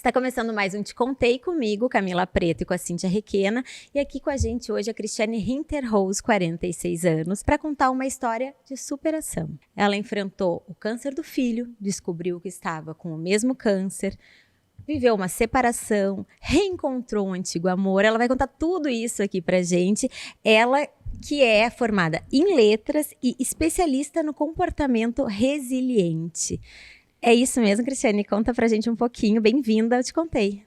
Está começando mais um Te Contei comigo, Camila Preto e com a Cíntia Requena. E aqui com a gente hoje a Cristiane Hinterrose, 46 anos, para contar uma história de superação. Ela enfrentou o câncer do filho, descobriu que estava com o mesmo câncer, viveu uma separação, reencontrou um antigo amor. Ela vai contar tudo isso aqui pra gente. Ela que é formada em letras e especialista no comportamento resiliente. É isso mesmo, Cristiane? Conta pra gente um pouquinho. Bem-vinda, eu Te Contei.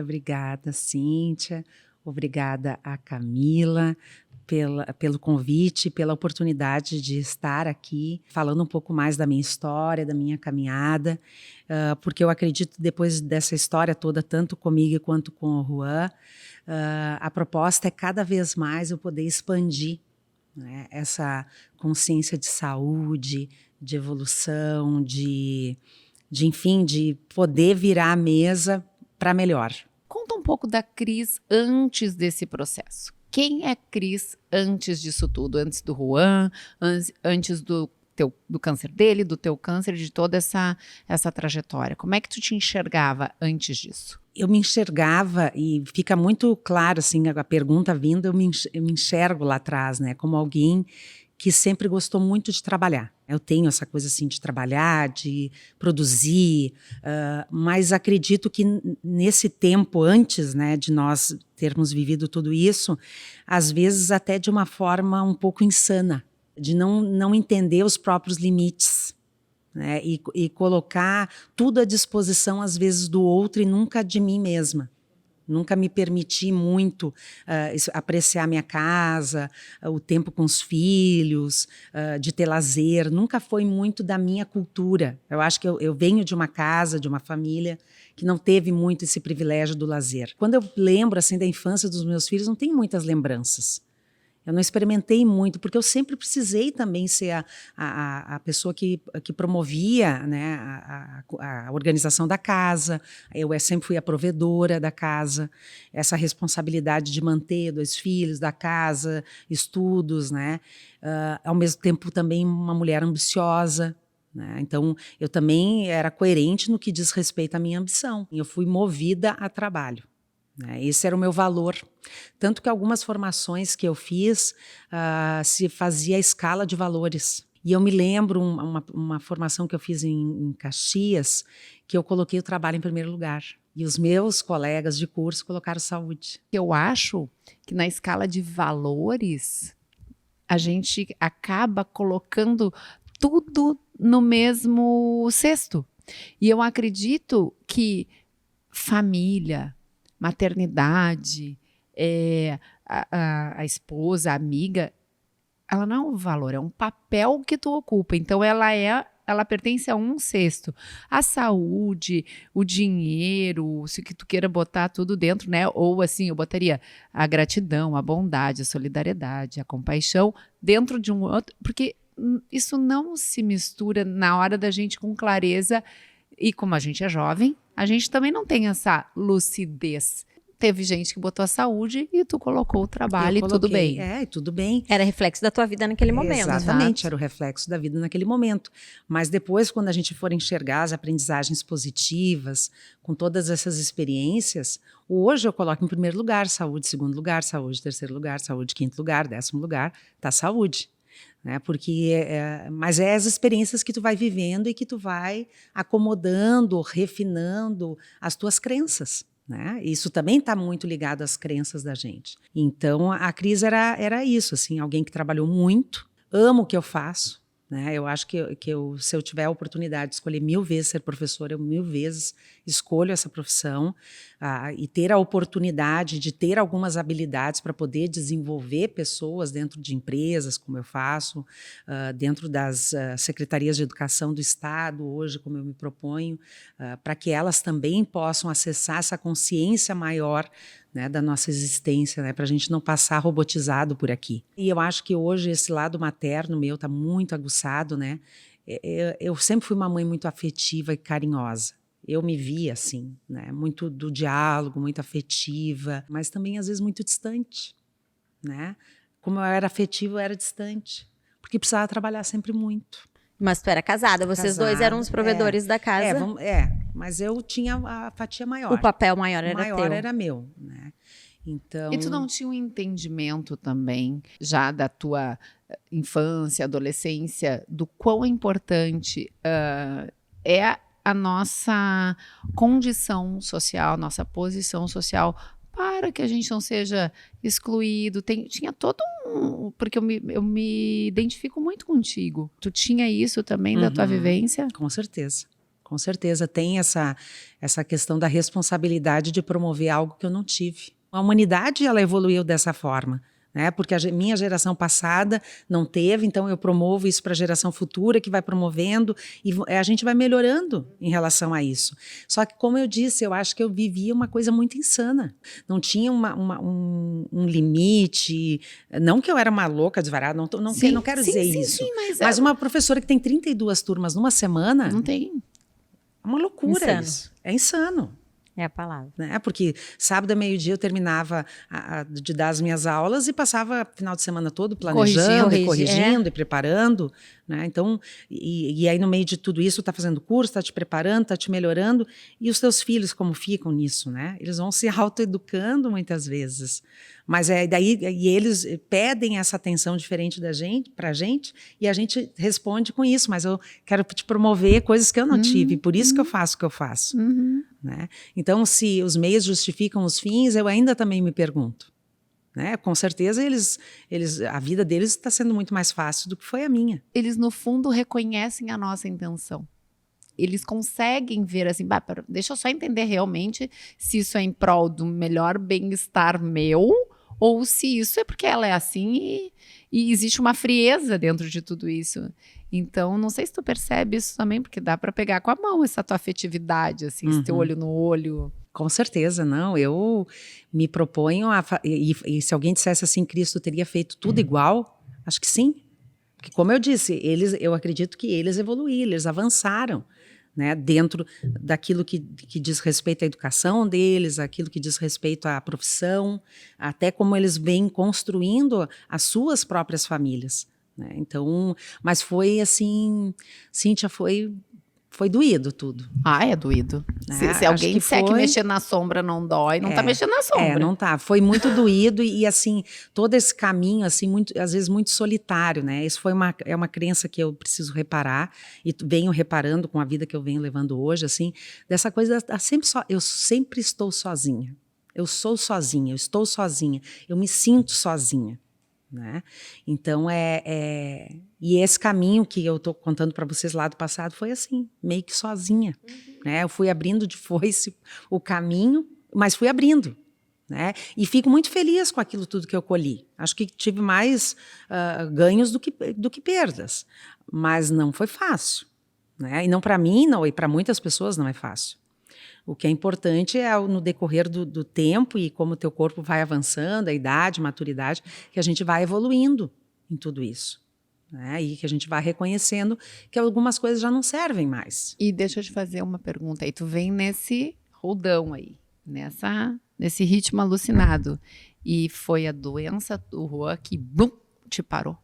Obrigada, Cíntia. Obrigada a Camila pelo convite, pela oportunidade de estar aqui falando um pouco mais da minha história, da minha caminhada, porque eu acredito depois dessa história toda, tanto comigo quanto com o Juan, a proposta é cada vez mais eu poder expandir, né, essa consciência de saúde, de evolução, enfim, de poder virar a mesa para melhor. Conta um pouco da Cris antes desse processo. Quem é Cris antes disso tudo? Antes do Juan, antes do câncer dele, do teu câncer, de toda essa trajetória. Como é que tu te enxergava antes disso? Eu me enxergava, e fica muito claro, assim, a pergunta vindo, eu me enxergo lá atrás, né, como alguém que sempre gostou muito de trabalhar. Eu tenho essa coisa assim de trabalhar, de produzir, mas acredito que nesse tempo antes, né, de nós termos vivido tudo isso, às vezes até de uma forma um pouco insana, de não entender os próprios limites, né, e colocar tudo à disposição às vezes do outro e nunca de mim mesma. Nunca me permiti muito apreciar minha casa, o tempo com os filhos, de ter lazer. Nunca foi muito da minha cultura. Eu acho que eu venho de uma casa, de uma família que não teve muito esse privilégio do lazer. Quando eu lembro assim, da infância dos meus filhos, não tenho muitas lembranças. Eu não experimentei muito, porque eu sempre precisei também ser a pessoa que promovia, né, a organização da casa. Eu sempre fui a provedora da casa, essa responsabilidade de manter 2 filhos, da casa, estudos, né? Ao mesmo tempo também uma mulher ambiciosa, né? Então eu também era coerente no que diz respeito à minha ambição. Eu fui movida a trabalho. Esse era o meu valor, tanto que algumas formações que eu fiz se fazia a escala de valores. E eu me lembro uma formação que eu fiz em Caxias, que eu coloquei o trabalho em primeiro lugar. E os meus colegas de curso colocaram saúde. Eu acho que na escala de valores, a gente acaba colocando tudo no mesmo cesto. E eu acredito que família, maternidade, a esposa, a amiga, ela não é um valor, é um papel que tu ocupa. Então ela pertence a um cesto. A saúde, o dinheiro, se que tu queira botar tudo dentro, né? Ou assim, eu botaria a gratidão, a bondade, a solidariedade, a compaixão dentro de um outro, porque isso não se mistura na hora da gente com clareza. E como a gente é jovem, a gente também não tem essa lucidez. Teve gente que botou a saúde e tu colocou o trabalho e tudo bem. Tudo bem. Era reflexo da tua vida naquele momento. Exatamente, era o reflexo da vida naquele momento. Mas depois, quando a gente for enxergar as aprendizagens positivas, com todas essas experiências, hoje eu coloco em primeiro lugar saúde, segundo lugar saúde, terceiro lugar saúde, quinto lugar, 10º lugar, tá saúde. Né? Mas é as experiências que tu vai vivendo e que tu vai acomodando, refinando as tuas crenças. Né? Isso também está muito ligado às crenças da gente. Então a Cris era isso, assim, alguém que trabalhou muito, amo o que eu faço. Né? Eu acho que se eu tiver a oportunidade de escolher 1000 vezes ser professora, eu 1000 vezes escolho essa profissão, e ter a oportunidade de ter algumas habilidades para poder desenvolver pessoas dentro de empresas, como eu faço, dentro das secretarias de educação do Estado, hoje, como eu me proponho, para que elas também possam acessar essa consciência maior, né, da nossa existência, né, para a gente não passar robotizado por aqui. E eu acho que hoje esse lado materno meu está muito aguçado, né? eu sempre fui uma mãe muito afetiva e carinhosa. Eu me via assim, né? Muito do diálogo, muito afetiva, mas também às vezes muito distante, né? Como eu era afetiva, eu era distante, porque precisava trabalhar sempre muito. Mas tu era casada, vocês dois eram os provedores da casa. Mas eu tinha a fatia maior. O papel maior era teu. era meu, né? Então... E tu não tinha um entendimento também, já da tua infância, adolescência, do quão importante é a nossa condição social, nossa posição social, para que a gente não seja excluído. Tinha todo um... Porque eu me identifico muito contigo. Tu tinha isso também da tua vivência? Com certeza. Com certeza. Tem essa questão da responsabilidade de promover algo que eu não tive. A humanidade, ela evoluiu dessa forma, né? Porque a minha geração passada não teve, então eu promovo isso para a geração futura, que vai promovendo, e a gente vai melhorando em relação a isso. Só que, como eu disse, eu acho que eu vivia uma coisa muito insana. Não tinha um limite, não que eu era uma louca desvarada, não quero dizer isso. Sim, mas uma professora que tem 32 turmas numa semana... Não tem. É uma loucura insano. Isso. É insano. É a palavra. Né? Porque sábado, meio-dia, eu terminava de dar as minhas aulas e passava o final de semana todo planejando, corrigindo e preparando. Né? Então, e aí no meio de tudo isso, está fazendo curso, está te preparando, está te melhorando. E os teus filhos, como ficam nisso? Né? Eles vão se autoeducando muitas vezes. Mas e eles pedem essa atenção diferente para a gente, e a gente responde com isso. Mas eu quero te promover coisas que eu não tive, por isso que eu faço o que eu faço. Né? Então, se os meios justificam os fins, eu ainda também me pergunto. Né? Com certeza, a vida deles está sendo muito mais fácil do que foi a minha. Eles, no fundo, reconhecem a nossa intenção. Eles conseguem ver assim, deixa eu só entender realmente se isso é em prol do melhor bem-estar meu, ou se isso é porque ela é assim e existe uma frieza dentro de tudo isso. Então, não sei se tu percebe isso também, porque dá para pegar com a mão essa tua afetividade, assim, esse teu olho no olho. Com certeza, não. Eu me proponho e se alguém dissesse assim, Cristo teria feito tudo igual, acho que sim. Porque, como eu disse, eu acredito que eles evoluíram, eles avançaram, né, dentro daquilo que diz respeito à educação deles, aquilo que diz respeito à profissão, até como eles vêm construindo as suas próprias famílias. Né? Então, mas foi assim, Cíntia, foi doído tudo. É doído. Se alguém disser que mexer na sombra não dói, não tá mexendo na sombra. Não tá. Foi muito doído e assim, todo esse caminho, assim, às vezes muito solitário, né? Isso é uma crença que eu preciso reparar e venho reparando com a vida que eu venho levando hoje, assim, dessa coisa, eu sempre estou sozinha. Eu sou sozinha, eu estou sozinha, eu me sinto sozinha. Né? Então, e esse caminho que eu estou contando para vocês lá do passado foi assim, meio que sozinha. Né? Eu fui abrindo de foice o caminho, mas fui abrindo. Né? E fico muito feliz com aquilo tudo que eu colhi. Acho que tive mais ganhos do que perdas, mas não foi fácil. Né? E não para mim, não, e para muitas pessoas não é fácil. O que é importante é no decorrer do tempo e como o teu corpo vai avançando, a idade, a maturidade, que a gente vai evoluindo em tudo isso. Né? E que a gente vai reconhecendo que algumas coisas já não servem mais. E deixa eu te fazer uma pergunta aí. Tu vem nesse roldão aí, nesse ritmo alucinado. E foi a doença do Juan que te parou.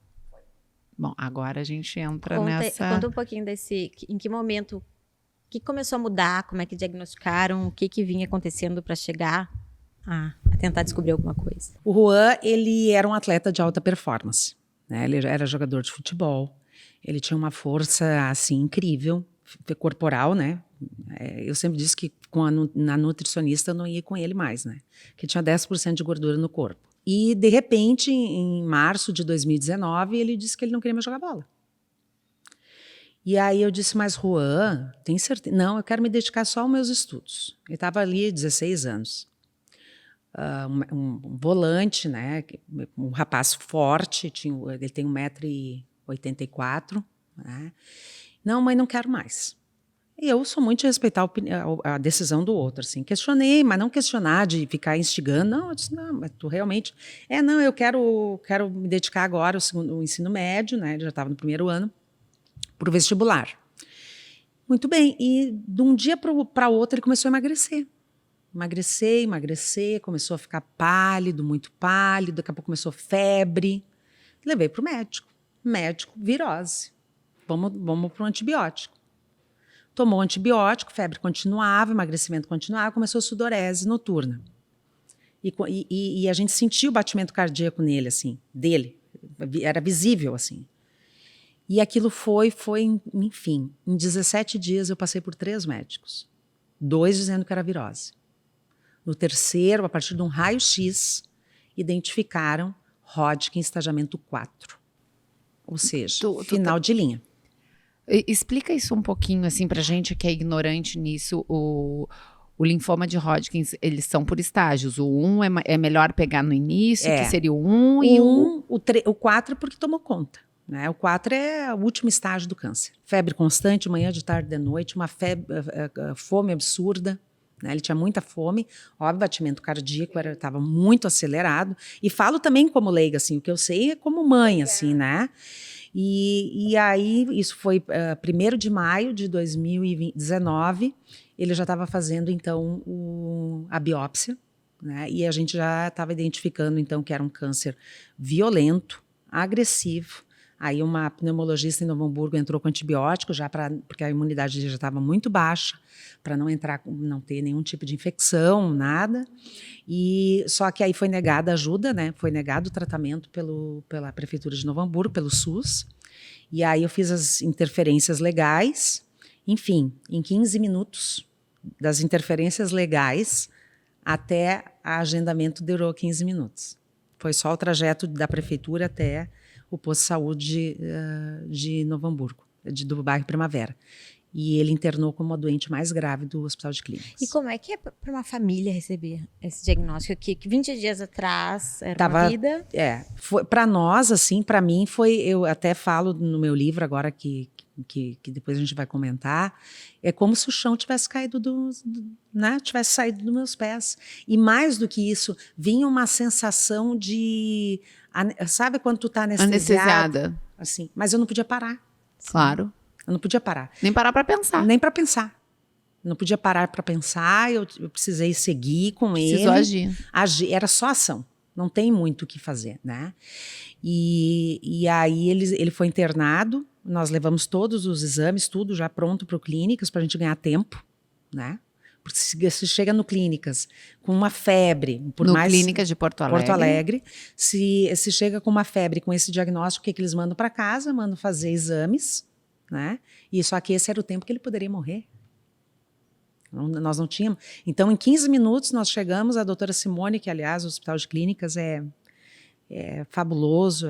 Bom, agora a gente entra nessa... Conta um pouquinho em que momento... O que começou a mudar? Como é que diagnosticaram? O que vinha acontecendo para chegar a tentar descobrir alguma coisa? O Juan, ele era um atleta de alta performance. Né? Ele era jogador de futebol. Ele tinha uma força assim incrível, corporal, né? Eu sempre disse que na nutricionista eu não ia com ele mais, né? Que tinha 10% de gordura no corpo. E, de repente, em março de 2019, ele disse que ele não queria mais jogar bola. E aí eu disse, mas Juan, tem certeza? Não, eu quero me dedicar só aos meus estudos. Ele estava ali 16 anos. Um volante, né? Um rapaz forte, ele tem 1,84 m. Né? Não, mãe, não quero mais. E eu sou muito de respeitar a decisão do outro. Assim. Questionei, mas não questionar de ficar instigando. Não, eu disse, não, mas tu realmente... eu quero me dedicar agora ao ensino médio, né? Ele já estava no primeiro ano. para o vestibular. Muito bem, e de um dia para outro ele começou a emagrecer. Emagrecer, começou a ficar pálido, muito pálido, daqui a pouco começou febre. Levei para o médico. Médico, virose. Vamos para um antibiótico. Tomou antibiótico, febre continuava, emagrecimento continuava, começou sudorese noturna. E a gente sentiu o batimento cardíaco nele, assim, dele. Era visível, assim. E aquilo foi, enfim, em 17 dias eu passei por 3 médicos. 2 dizendo que era virose. No terceiro, a partir de um raio-x, identificaram Hodgkin estadiamento 4. Ou seja, final de linha. Explica isso um pouquinho, assim, pra gente que é ignorante nisso. O linfoma de Hodgkin, eles são por estágios. O 1 é melhor pegar no início, que seria o 1, e o 4 porque tomou conta. Né? O 4 é o último estágio do câncer. Febre constante, manhã, de tarde, de noite, uma fome absurda. Né? Ele tinha muita fome, óbvio, batimento cardíaco estava muito acelerado. E falo também como leiga, assim, o que eu sei é como mãe, assim, né? E aí, isso foi 1º de maio de 2019, ele já estava fazendo, então, a biópsia, né? E a gente já estava identificando, então, que era um câncer violento, agressivo. Aí uma pneumologista em Novo Hamburgo entrou com antibiótico, porque a imunidade dele já estava muito baixa, para não ter nenhum tipo de infecção, nada. E só que aí foi negada a ajuda, né? Foi negado o tratamento pela Prefeitura de Novo Hamburgo, pelo SUS. E aí eu fiz as interferências legais. Enfim, em 15 minutos das interferências legais até o agendamento durou 15 minutos. Foi só o trajeto da prefeitura até o posto de saúde de Novo Hamburgo, do bairro Primavera. E ele internou como a doente mais grave do Hospital de Clínicas. E como é que é para uma família receber esse diagnóstico aqui? Que 20 dias atrás era uma vida? Para nós, assim, para mim foi, eu até falo no meu livro agora que depois a gente vai comentar, é como se o chão tivesse caído né, tivesse saído dos meus pés. E mais do que isso, vinha uma sensação de, sabe quando tu tá anestesiada? Assim, mas eu não podia parar. Claro. Eu não podia parar. Nem parar para pensar. Nem para pensar. Não podia parar para pensar, eu precisei seguir com ele. Precisou agir. Era só ação. Não tem muito o que fazer, né? E aí ele foi internado, nós levamos todos os exames, tudo já pronto para o Clínicas, para a gente ganhar tempo, né? Porque se chega no Clínicas com uma febre... Clínicas de Porto Alegre. Se chega com uma febre, com esse diagnóstico, o que eles mandam para casa? Mandam fazer exames, né? E só que esse era o tempo que ele poderia morrer. Nós não tínhamos. Então, em 15 minutos, nós chegamos, a doutora Simone, que, aliás, o Hospital de Clínicas é fabuloso,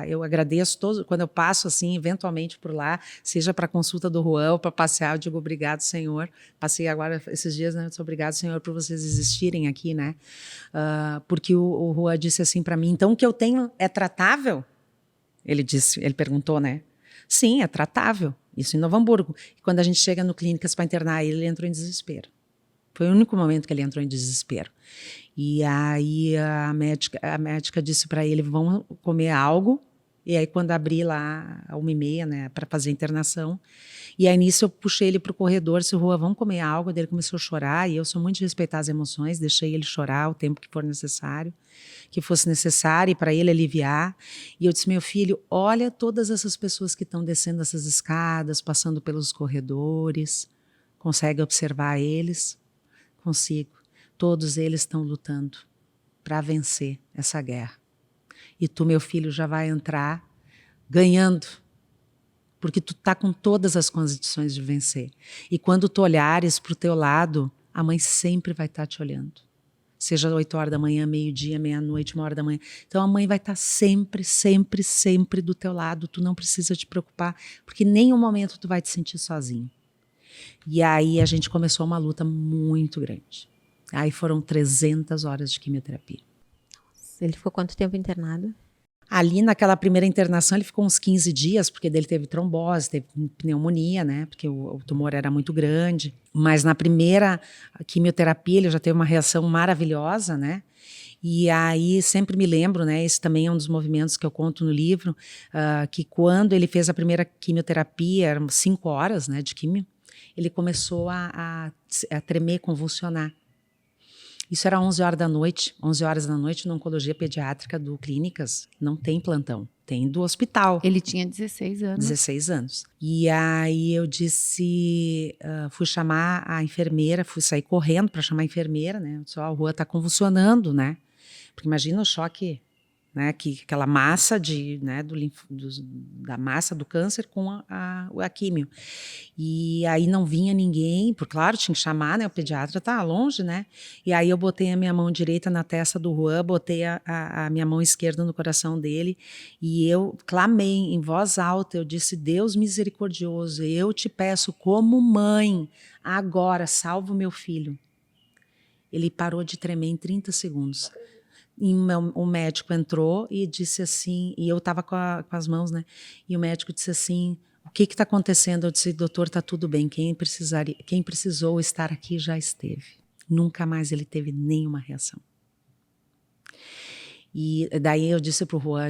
eu agradeço quando eu passo, assim, eventualmente por lá, seja para a consulta do Juan ou para passear, eu digo obrigado, Senhor. Passei agora esses dias, né? Eu disse, obrigado, Senhor, por vocês existirem aqui, né? Porque o Juan disse assim para mim, então o que eu tenho é tratável? Ele perguntou, né? Sim, é tratável. Isso em Novo Hamburgo. E quando a gente chega no Clínicas para internar ele entrou em desespero. Foi o único momento que ele entrou em desespero. E aí a médica disse para ele, vão comer algo. E aí quando abri lá, 1h30, né, para fazer a internação. E aí nisso eu puxei ele para o corredor, disse, Rua, vamos comer algo. Daí ele começou a chorar, e eu sou muito de respeitar as emoções, deixei ele chorar o tempo que for necessário, que fosse necessário, para ele aliviar. E eu disse, meu filho, olha todas essas pessoas que estão descendo essas escadas, passando pelos corredores, consegue observar eles? Consigo. Todos eles estão lutando para vencer essa guerra. E tu, meu filho, já vai entrar ganhando, porque tu tá com todas as condições de vencer. E quando tu olhares para o teu lado, a mãe sempre vai estar te olhando. Seja 8 horas da manhã, meio-dia, meia-noite, 1 hora da manhã. Então a mãe vai estar sempre, sempre, sempre do teu lado. Tu não precisa te preocupar, porque em nenhum momento tu vai te sentir sozinho. E aí a gente começou uma luta muito grande. Aí foram 300 horas de quimioterapia. Ele ficou quanto tempo internado? Ali naquela primeira internação ele ficou uns 15 dias, porque dele teve trombose, teve pneumonia, né? Porque o tumor era muito grande. Mas na primeira quimioterapia ele já teve uma reação maravilhosa, né? E aí sempre me lembro, né, esse também é um dos movimentos que eu conto no livro, que quando ele fez a primeira quimioterapia, eram 5 horas, né, de quimio, ele começou a tremer, convulsionar. Isso era 11 horas da noite, 11 horas da noite na oncologia pediátrica do Clínicas, não tem plantão, tem do hospital. Ele tinha 16 anos. 16 anos. E aí eu disse, fui chamar a enfermeira, fui sair correndo para chamar a enfermeira, né? Eu disse, a Juan está convulsionando, né? Porque imagina o choque, né? Que aquela massa né? Da massa do câncer com a químio. E aí não vinha ninguém, porque claro, tinha que chamar, né? O pediatra tá longe, né? E aí eu botei a minha mão direita na testa do Juan, botei a minha mão esquerda no coração dele e eu clamei em voz alta, eu disse, Deus misericordioso, eu te peço como mãe, agora salva o meu filho. Ele parou de tremer em 30 segundos. E o médico entrou e disse assim, e eu estava com as mãos, né? E o médico disse assim, o que está acontecendo? Eu disse, doutor, está tudo bem, quem precisou estar aqui já esteve. Nunca mais ele teve nenhuma reação. E daí eu disse pro Juan,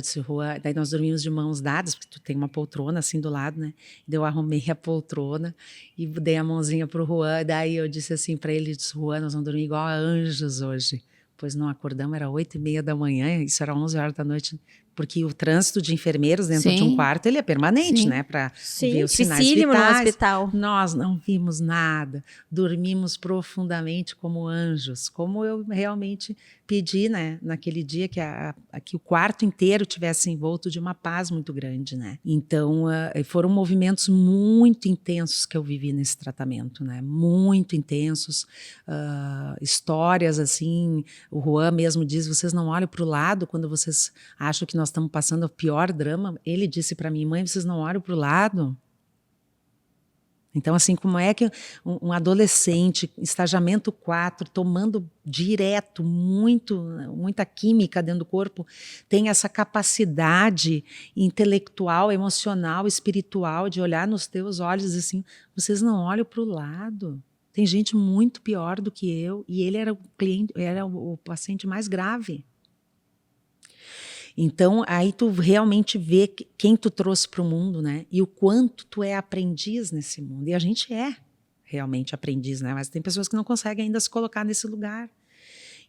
daí nós dormimos de mãos dadas, porque tu tem uma poltrona assim do lado, né? Daí eu arrumei a poltrona e dei a mãozinha pro Juan, daí eu disse assim para ele, disse, Juan, nós vamos dormir igual a anjos hoje. Pois não acordamos, era 8h30 da manhã, isso era 11 horas da noite, porque o trânsito de enfermeiros dentro de um quarto, ele é permanente, né? Para ver os sinais vitais. No hospital. Nós não vimos nada, dormimos profundamente como anjos, como eu realmente pedi, né? Naquele dia que o quarto inteiro tivesse envolto de uma paz muito grande, né? Então, foram movimentos muito intensos que eu vivi nesse tratamento, né? Muito intensos, histórias assim, o Juan mesmo diz, vocês não olham para o lado quando vocês acham que nós estamos passando o pior drama. Ele disse para mim, mãe, vocês não olham para o lado? Então, assim, como é que um adolescente, estagiamento 4, tomando direto muita química dentro do corpo, tem essa capacidade intelectual, emocional, espiritual, de olhar nos teus olhos e dizer assim, vocês não olham para o lado. Tem gente muito pior do que eu, e ele era o paciente mais grave. Então, aí tu realmente vê quem tu trouxe para o mundo, né? E o quanto tu é aprendiz nesse mundo. E a gente é realmente aprendiz, né? Mas tem pessoas que não conseguem ainda se colocar nesse lugar.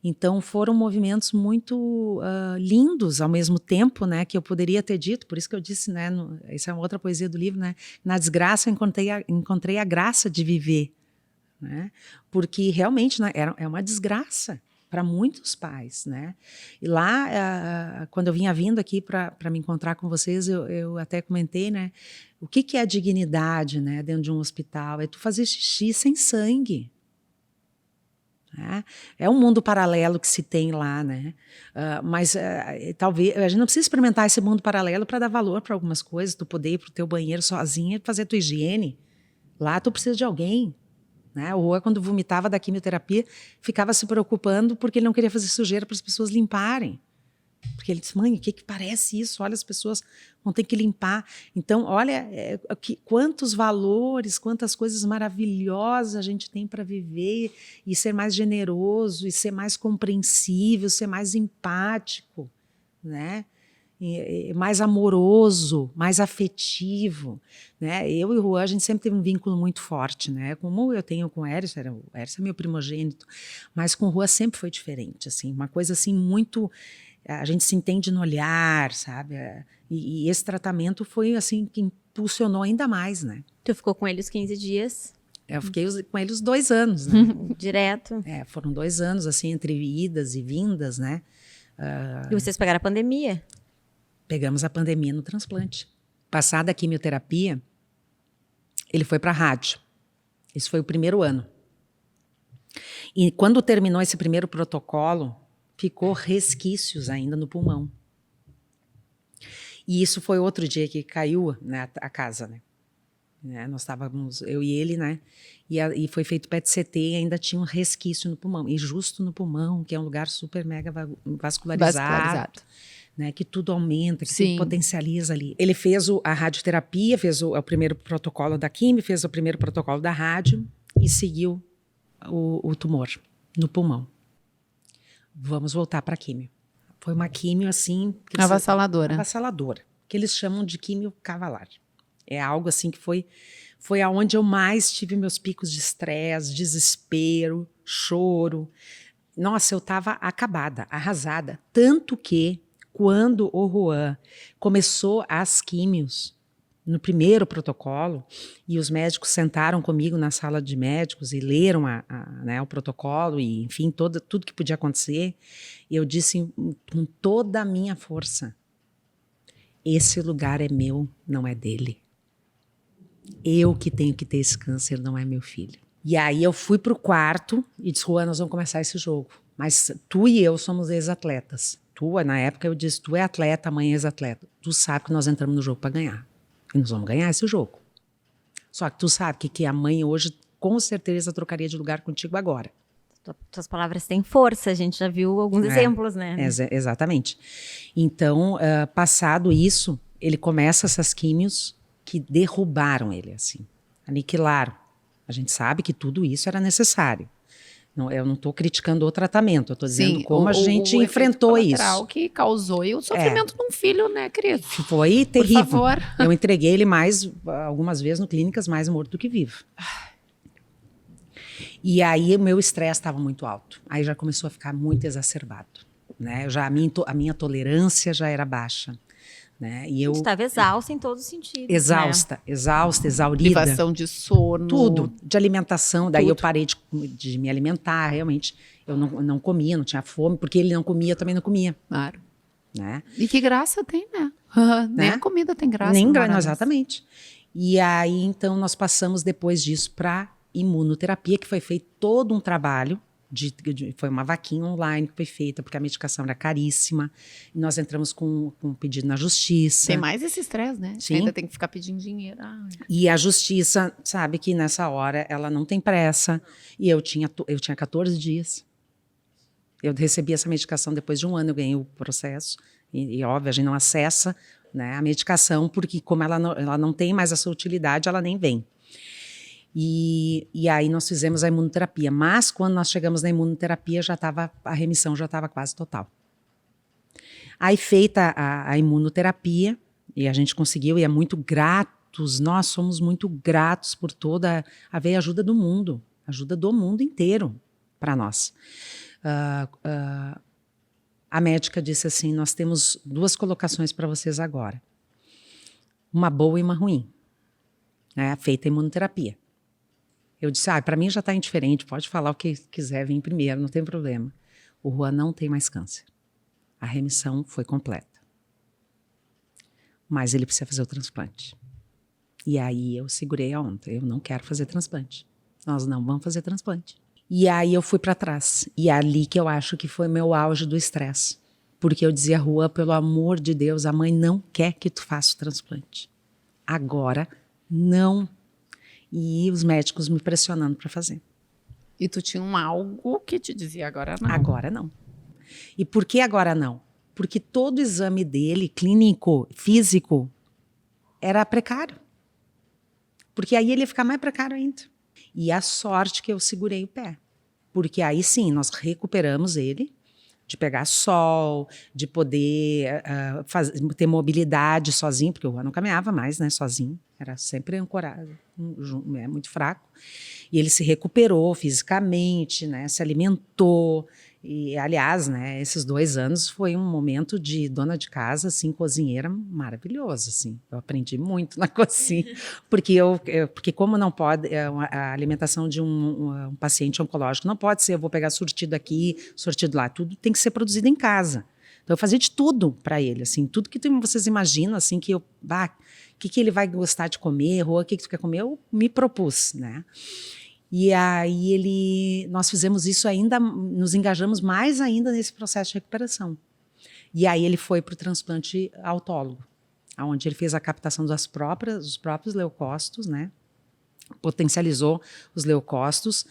Então, foram movimentos muito lindos ao mesmo tempo, né? Que eu poderia ter dito, por isso que eu disse, né? Essa é uma outra poesia do livro, né? Na desgraça, eu encontrei a graça de viver, né? Porque realmente, né, é uma desgraça para muitos pais, né? E lá, quando eu vinha vindo aqui para me encontrar com vocês, eu até comentei, né? O que é a dignidade, né? Dentro de um hospital? É tu fazer xixi sem sangue. Né? É um mundo paralelo que se tem lá, né? Mas talvez a gente não precisa experimentar esse mundo paralelo para dar valor para algumas coisas. Tu poder ir para o teu banheiro sozinha e fazer a tua higiene. Lá tu precisa de alguém. Né? O Juan, quando vomitava da quimioterapia, ficava se preocupando porque ele não queria fazer sujeira para as pessoas limparem. Porque ele disse, mãe, o que parece isso? Olha, as pessoas vão ter que limpar. Então, olha quantos valores, quantas coisas maravilhosas a gente tem para viver e ser mais generoso, e ser mais compreensível, ser mais empático, né? Mais amoroso, mais afetivo, né? Eu e o Juan, a gente sempre teve um vínculo muito forte, né? Como eu tenho com o Ércio, o Ércio é meu primogênito, mas com o Juan sempre foi diferente, assim, uma coisa assim muito, a gente se entende no olhar, sabe? E esse tratamento foi assim que impulsionou ainda mais, né? Tu ficou com ele os 15 dias? Eu fiquei com ele os 2 anos, né? Direto? Foram 2 anos, assim, entre idas e vindas, né? E vocês pegaram a pandemia? Pegamos a pandemia no transplante. Passada a quimioterapia, ele foi para a rádio. Esse foi o primeiro ano. E quando terminou esse primeiro protocolo, ficou resquícios ainda no pulmão. E isso foi outro dia que caiu, né, a casa, né? Nós estávamos, eu e ele, né? E foi feito PET-CT e ainda tinha um resquício no pulmão. E justo no pulmão, que é um lugar super mega vascularizado. Né, que tudo aumenta, que tudo potencializa ali. Ele fez a radioterapia, fez o primeiro protocolo da quimio, fez o primeiro protocolo da rádio e seguiu o tumor no pulmão. vamos voltar para químio. Foi uma químio assim... Avassaladora. Avassaladora, que eles chamam de químio cavalar. É algo assim que foi aonde eu mais tive meus picos de estresse, desespero, choro. Nossa, eu estava acabada, arrasada. Tanto que, quando o Juan começou as químios, no primeiro protocolo, e os médicos sentaram comigo na sala de médicos e leram né, o protocolo, e enfim, tudo que podia acontecer, eu disse com toda a minha força, esse lugar é meu, não é dele. Eu que tenho que ter esse câncer, não é meu filho. E aí eu fui pro quarto e disse, Juan, nós vamos começar esse jogo. Mas tu e eu somos ex-atletas. Na época eu disse, tu é atleta, a mãe é ex-atleta. Tu sabe que nós entramos no jogo para ganhar. E nós vamos ganhar esse jogo. Só que tu sabe que a mãe hoje, com certeza, trocaria de lugar contigo agora. Tuas palavras têm força, a gente já viu alguns exemplos, né? Exatamente. Então, passado isso, ele começa essas químios que derrubaram ele, assim, aniquilaram. A gente sabe que tudo isso era necessário. Não, eu não estou criticando o tratamento, eu estou dizendo como a gente enfrentou isso. O que causou e o sofrimento de um filho, né, querido? Foi terrível. Por favor. Eu entreguei ele algumas vezes no clínicas, mais morto do que vivo. E aí o meu estresse estava muito alto. Aí já começou a ficar muito exacerbado, né? A minha tolerância já era baixa. Né? E eu estava exausta em todos os sentidos. Exausta, exaurida. Privação de sono. Tudo, de alimentação. Daí eu parei de me alimentar, realmente. Eu não comia, não tinha fome, porque ele não comia, eu também não comia. Claro. Né? E que graça tem, né? Nem a comida tem graça. Exatamente. E aí, então, nós passamos depois disso para imunoterapia, que foi feito todo um trabalho. Foi uma vaquinha online que foi feita, porque a medicação era caríssima. E nós entramos com um pedido na justiça. Tem mais esse estresse, né? Sim. Ainda tem que ficar pedindo dinheiro. E a justiça sabe que nessa hora ela não tem pressa. E eu tinha 14 dias. Eu recebi essa medicação depois de um ano, eu ganhei o processo. E óbvio, a gente não acessa, né, a medicação, porque como ela não tem mais essa utilidade, ela nem vem. E aí nós fizemos a imunoterapia, mas quando nós chegamos na imunoterapia a remissão já estava quase total. Aí feita a imunoterapia, e a gente conseguiu, e é muito gratos, nós somos muito gratos por toda a ajuda do mundo inteiro para nós. A médica disse assim, nós temos 2 colocações para vocês agora, uma boa e uma ruim, né, feita a imunoterapia. Eu disse, para mim já está indiferente, pode falar o que quiser vir primeiro, não tem problema. O Juan não tem mais câncer. A remissão foi completa. Mas ele precisa fazer o transplante. E aí eu segurei a onda, eu não quero fazer transplante. Nós não vamos fazer transplante. E aí eu fui para trás. E é ali que eu acho que foi meu auge do estresse. Porque eu dizia, Juan, pelo amor de Deus, a mãe não quer que tu faça o transplante. Agora, não. E os médicos me pressionando para fazer. E tu tinha algo que te dizia agora não. Agora não. E por que agora não? Porque todo exame dele, clínico, físico, era precário. Porque aí ele ia ficar mais precário ainda. E a sorte que eu segurei o pé. Porque aí sim, nós recuperamos ele, de pegar sol, de poder ter mobilidade sozinho, porque o Juan não caminhava mais, né, sozinho. Era sempre ancorado, muito fraco. E ele se recuperou fisicamente, né, se alimentou. E, aliás, né, esses 2 anos foi um momento de dona de casa, assim, cozinheira maravilhoso, assim. Eu aprendi muito na cozinha, porque como não pode, a alimentação de um paciente oncológico não pode ser, eu vou pegar sortido aqui, sortido lá, tudo tem que ser produzido em casa. Então eu fazia de tudo para ele, assim, tudo que vocês imaginam, assim, que o que ele vai gostar de comer, ou o que tu quer comer, eu me propus, né? E aí nós fizemos isso ainda, nos engajamos mais ainda nesse processo de recuperação. E aí ele foi para o transplante autólogo, onde ele fez a captação dos próprios leucócitos, né? Potencializou os leucócitos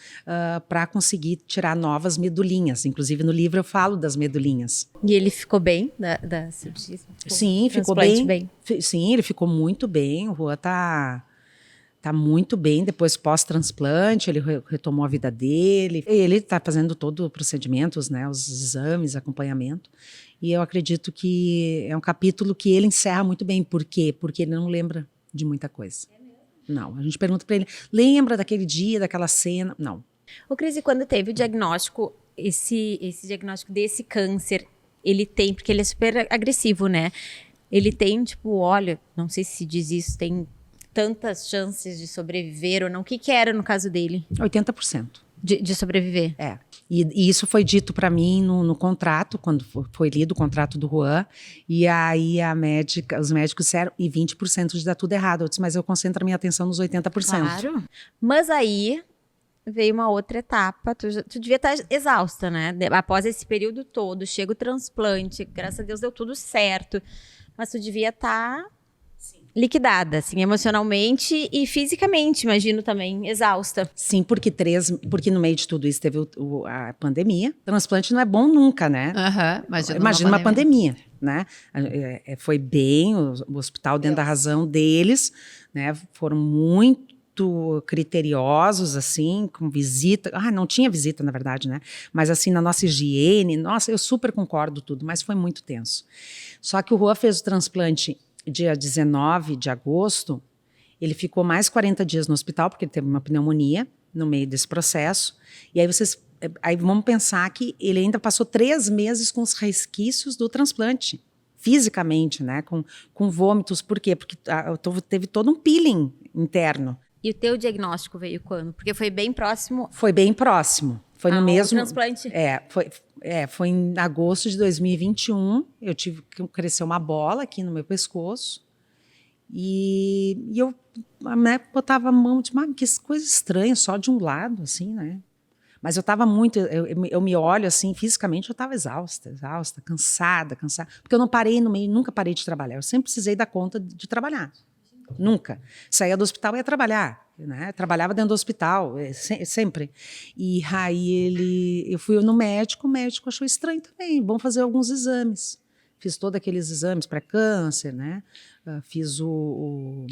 para conseguir tirar novas medulinhas. Inclusive no livro eu falo das medulinhas. E ele ficou bem da cirurgia? Sim, ficou bem. Sim, ele ficou muito bem. O Juan tá Tá muito bem, depois pós-transplante, ele retomou a vida dele. Ele está fazendo todo o procedimento, né, os exames, acompanhamento. E eu acredito que é um capítulo que ele encerra muito bem. Por quê? Porque ele não lembra de muita coisa. Não, a gente pergunta para ele, lembra daquele dia, daquela cena? Não. Ô, Cris, e quando teve o diagnóstico, esse diagnóstico desse câncer, ele tem, porque ele é super agressivo, né? Ele tem, tipo, olha, não sei se diz isso, tem tantas chances de sobreviver ou não. O que era no caso dele? 80%. De sobreviver? É. E isso foi dito para mim no contrato, quando foi lido o contrato do Juan. E aí os médicos disseram, e 20% de dar tudo errado. Eu disse, mas eu concentro a minha atenção nos 80%. Claro. Mas aí veio uma outra etapa. Tu devia estar exausta, né? Após esse período todo, chega o transplante, graças a Deus deu tudo certo. Mas tu devia estar liquidada, assim, emocionalmente e fisicamente, imagino também, exausta. Sim, porque no meio de tudo isso teve a pandemia. Transplante não é bom nunca, né? Imagina uma pandemia, né? Foi bem, o hospital dentro da razão deles, né? Foram muito criteriosos, assim, com visita. Não tinha visita, na verdade, né? Mas assim, na nossa higiene, nossa, eu super concordo tudo, mas foi muito tenso. Só que o Juan fez o transplante dia 19 de agosto, ele ficou mais 40 dias no hospital, porque ele teve uma pneumonia no meio desse processo. E aí vamos pensar que ele ainda passou 3 meses com os resquícios do transplante, fisicamente, né? Com vômitos. Por quê? Porque teve todo um peeling interno. E o teu diagnóstico veio quando? Porque foi bem próximo. Foi bem próximo. Foi no mesmo transplante. Foi em agosto de 2021. Eu tive que crescer uma bola aqui no meu pescoço. E eu, né, botava a mão, de que coisa estranha, só de um lado, assim, né? Mas eu estava muito, eu me olho assim, fisicamente eu estava exausta, cansada. Porque eu não parei no meio, nunca parei de trabalhar. Eu sempre precisei dar conta de trabalhar. Nunca. Saía do hospital e ia trabalhar, né? Trabalhava dentro do hospital, sempre. E aí eu fui no médico, o médico achou estranho também, vamos fazer alguns exames. Fiz todos aqueles exames para câncer, né? Fiz o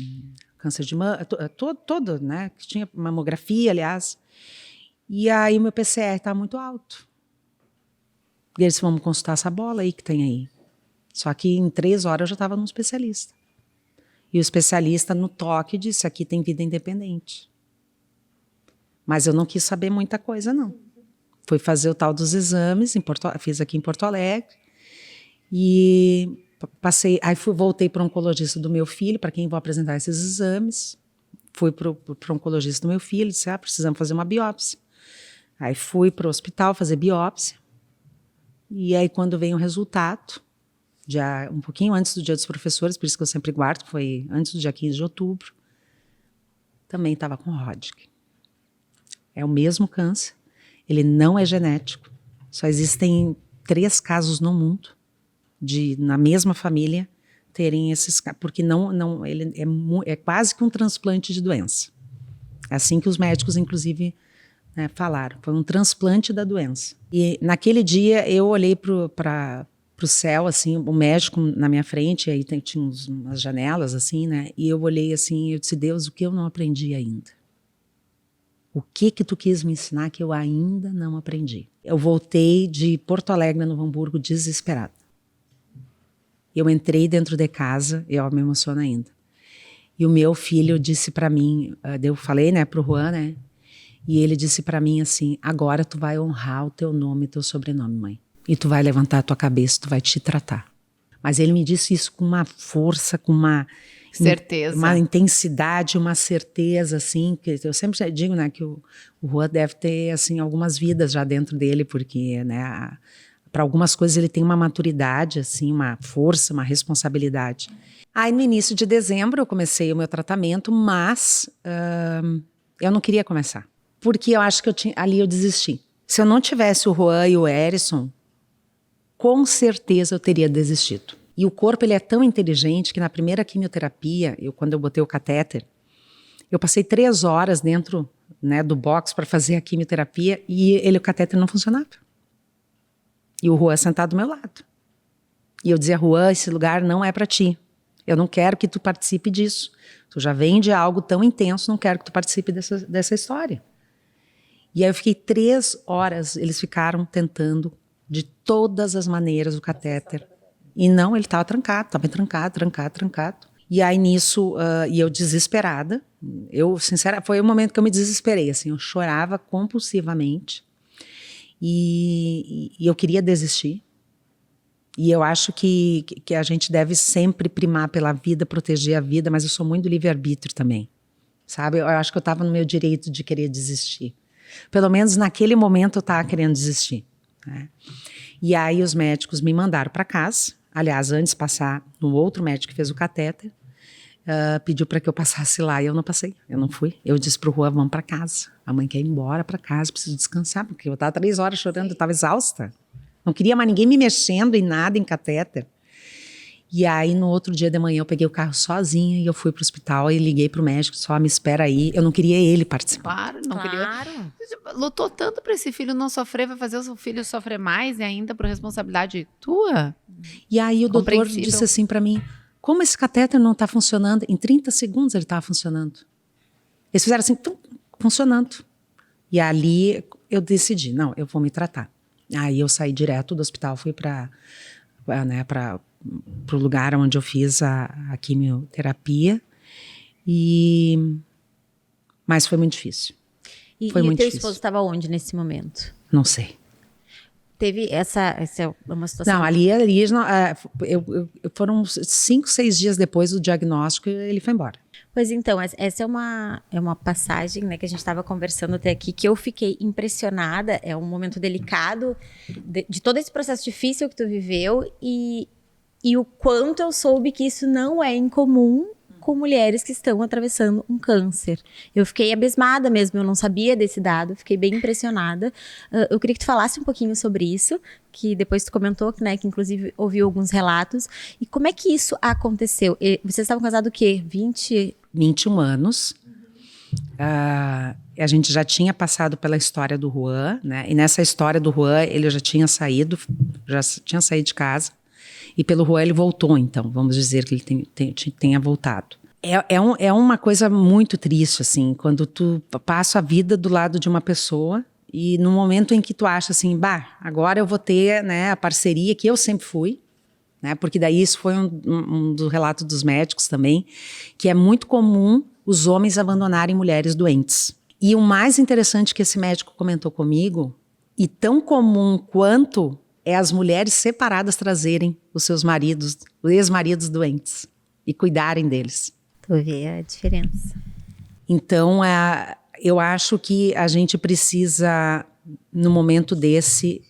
câncer de mama, todo, né? Que tinha mamografia, aliás. E aí o meu PCR estava muito alto. E eles vamos consultar essa bola aí que tem aí. Só que em 3 horas eu já estava num especialista. E o especialista no toque disse, aqui tem vida independente. Mas eu não quis saber muita coisa, não. Fui fazer o tal dos exames, fiz aqui em Porto Alegre. E voltei para o oncologista do meu filho, para quem vou apresentar esses exames. Fui para o oncologista do meu filho, disse, precisamos fazer uma biópsia. Aí fui para o hospital fazer biópsia. E aí quando vem o resultado, já um pouquinho antes do Dia dos Professores, por isso que eu sempre guardo, foi antes do dia 15 de outubro, também estava com Hodgkin. É o mesmo câncer, ele não é genético, só existem 3 casos no mundo, na mesma família, terem esses casos, porque ele é quase que um transplante de doença. É assim que os médicos, inclusive, né, falaram, foi um transplante da doença. E naquele dia eu olhei para o céu, assim, o médico na minha frente, aí tinha umas janelas, assim, né? E eu olhei assim, e eu disse, Deus, o que eu não aprendi ainda? O que tu quis me ensinar que eu ainda não aprendi? Eu voltei de Porto Alegre, Novo Hamburgo, desesperada. Eu entrei dentro de casa, eu me emociono ainda. E o meu filho disse para mim, eu falei, né, pro Juan, né? E ele disse para mim assim, agora tu vai honrar o teu nome e teu sobrenome, mãe. E tu vai levantar a tua cabeça, tu vai te tratar. Mas ele me disse isso com uma força, com uma certeza, uma intensidade, uma certeza, assim, que eu sempre digo, né, que o Juan deve ter, assim, algumas vidas já dentro dele, porque, né, para algumas coisas ele tem uma maturidade, assim, uma força, uma responsabilidade. Aí no início de dezembro eu comecei o meu tratamento, mas eu não queria começar, porque eu acho que ali eu desisti. Se eu não tivesse o Juan e o Erison, com certeza eu teria desistido. E o corpo ele é tão inteligente que na primeira quimioterapia, quando eu botei o catéter, eu passei 3 horas dentro, né, do box para fazer a quimioterapia e o catéter não funcionava. E o Juan sentado do meu lado. E eu dizia, Juan, esse lugar não é para ti. Eu não quero que tu participe disso. Tu já vem de algo tão intenso, não quero que tu participe dessa história. E aí eu fiquei 3 horas, eles ficaram tentando de todas as maneiras o catéter. E não, ele estava trancado. E aí nisso, e eu desesperada, sinceramente, foi o momento que eu me desesperei, assim, eu chorava compulsivamente e eu queria desistir. E eu acho que a gente deve sempre primar pela vida, proteger a vida, mas eu sou muito do livre-arbítrio também, sabe? Eu acho que eu estava no meu direito de querer desistir. Pelo menos naquele momento eu estava querendo desistir, né? E aí os médicos me mandaram para casa. Aliás, antes de passar no outro médico que fez o catéter, pediu para que eu passasse lá e eu não passei, eu não fui. Eu disse pro Juan, vamos para casa. A mãe quer ir embora para casa, preciso descansar, porque eu estava 3 horas chorando, eu estava exausta. Não queria mais ninguém me mexendo em nada, em catéter. E aí, no outro dia de manhã, eu peguei o carro sozinha e eu fui pro hospital e liguei pro médico, só me espera aí. Eu não queria ele participar. Claro, não Claro. queria. Lutou tanto para esse filho não sofrer, vai fazer o seu filho sofrer mais e ainda por responsabilidade tua? E aí o doutor Compreensível. disse assim para mim, como esse catéter não está funcionando? Em 30 segundos ele estava funcionando. Eles fizeram assim, tum, funcionando. E ali eu decidi, não, eu vou me tratar. Aí eu saí direto do hospital, fui para o lugar onde eu fiz a quimioterapia, mas foi muito difícil. Foi E muito teu difícil. esposo estava onde nesse momento? Não sei. Teve essa é uma situação... Não, ali foram 5, 6 dias depois do diagnóstico ele foi embora. Pois então, essa é uma passagem, né, que a gente estava conversando até aqui, que eu fiquei impressionada, é um momento delicado de todo esse processo difícil que tu viveu e o quanto eu soube que isso não é incomum com mulheres que estão atravessando um câncer. Eu fiquei abismada mesmo, eu não sabia desse dado, fiquei bem impressionada. Eu queria que tu falasse um pouquinho sobre isso, que depois tu comentou, né, que inclusive ouviu alguns relatos. E como é que isso aconteceu? Vocês estavam casados o quê? 21 anos. A gente já tinha passado pela história do Juan, né? E nessa história do Juan, ele já tinha saído de casa. E pelo Juan ele voltou, então, vamos dizer que ele tenha voltado. É uma coisa muito triste, assim, quando tu passa a vida do lado de uma pessoa e no momento em que tu acha assim, agora eu vou ter, né, a parceria que eu sempre fui, né, porque daí isso foi um do relato dos médicos também, que é muito comum os homens abandonarem mulheres doentes. E o mais interessante que esse médico comentou comigo, e tão comum quanto, é as mulheres separadas trazerem os seus maridos, os ex-maridos doentes, e cuidarem deles. Tu vê a diferença. Então, eu acho que a gente precisa, no momento desse,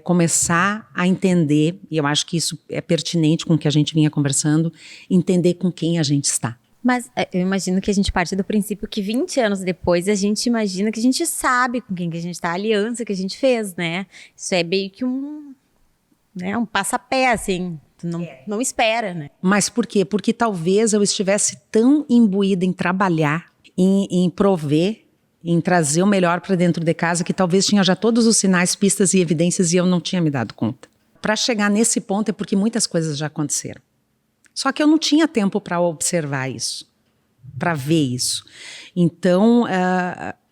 começar a entender, e eu acho que isso é pertinente com o que a gente vinha conversando, entender com quem a gente está. Mas eu imagino que a gente parte do princípio que 20 anos depois a gente imagina que a gente sabe com quem que a gente está, a aliança que a gente fez, né? Isso é meio que um passapé, assim, tu não espera, né? Mas por quê? Porque talvez eu estivesse tão imbuída em trabalhar, em prover, em trazer o melhor para dentro de casa, que talvez tinha já todos os sinais, pistas e evidências e eu não tinha me dado conta. Para chegar nesse ponto é porque muitas coisas já aconteceram. Só que eu não tinha tempo para observar isso, para ver isso. Então,